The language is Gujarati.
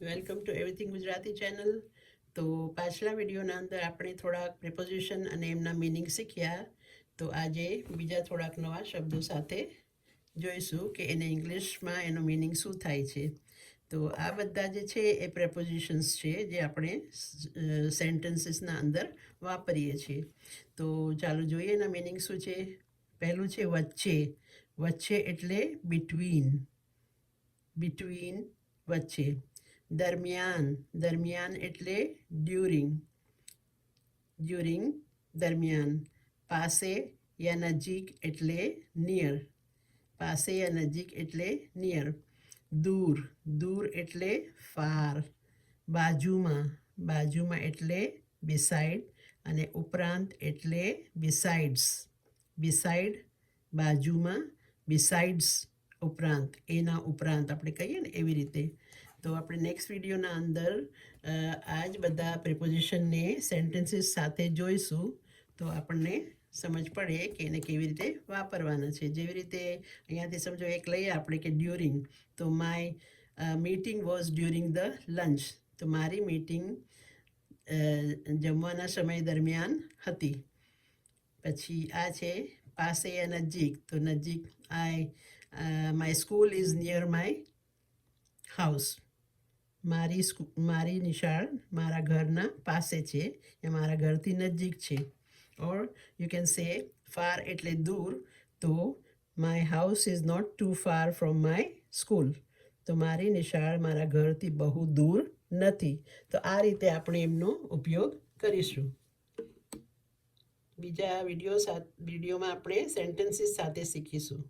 Welcome to everything Gujarati channel. તો પાછલા વિડીયોના અંદર આપણે થોડાક પ્રિપોઝિશન અને એમના મિનિંગ શીખ્યા. તો આજે બીજા થોડાક નવા શબ્દો સાથે જોઈશું કે એને ઇંગ્લિશમાં એનો મિનિંગ શું થાય છે. તો આ બધા જે છે એ પ્રેપોઝિશન્સ છે જે આપણે સેન્ટેન્સીસના અંદર વાપરીએ છીએ. તો ચાલો જોઈએ એના મિનિંગ શું છે. પહેલું છે વચ્ચે. વચ્ચે એટલે બિટવીન. બિટવીન, વચ્ચે. દરમિયાન. દરમિયાન એટલે ડ્યુરિંગ. ડ્યુરિંગ, દરમિયાન. પાસે યા નજીક એટલે નિયર. પાસે યા નજીક એટલે નિયર. દૂર. દૂર એટલે ફાર. બાજુમાં. બાજુમાં એટલે બિસાઇડ. અને ઉપરાંત એટલે બિસાઇડ્સ. બિસાઇડ, બાજુમાં. બિસાઇડ્સ, ઉપરાંત. એના ઉપરાંત આપણે કહીએ ને એવી રીતે. તો આપણે નેક્સ્ટ વિડીયોના અંદર આ જ બધા પ્રિપોઝિશનને સેન્ટેન્સીસ સાથે જોઈશું. તો આપણને સમજ પડે કે એને કેવી રીતે વાપરવાના છે. જેવી રીતે અહીંયાથી સમજો એક લઈએ આપણે કે ડ્યુરિંગ. તો my meeting was during the lunch. તો મારી મીટિંગ જમવાના સમય દરમિયાન હતી. પછી આ છે પાસે યા નજીક. તો નજીક my school is near my house. મારી નિશાળ મારા ઘરના પાસે છે, એ મારા ઘરથી નજીક છે. Or you can say far એટલે દૂર. તો my house is not too far from my school. તો મારી નિશાળ મારા ઘરથી બહુ દૂર નથી. તો આ રીતે આપણે એમનો ઉપયોગ કરીશું. બીજા વિડીયોમાં આપણે સેન્ટેન્સીસ સાથે શીખીશું.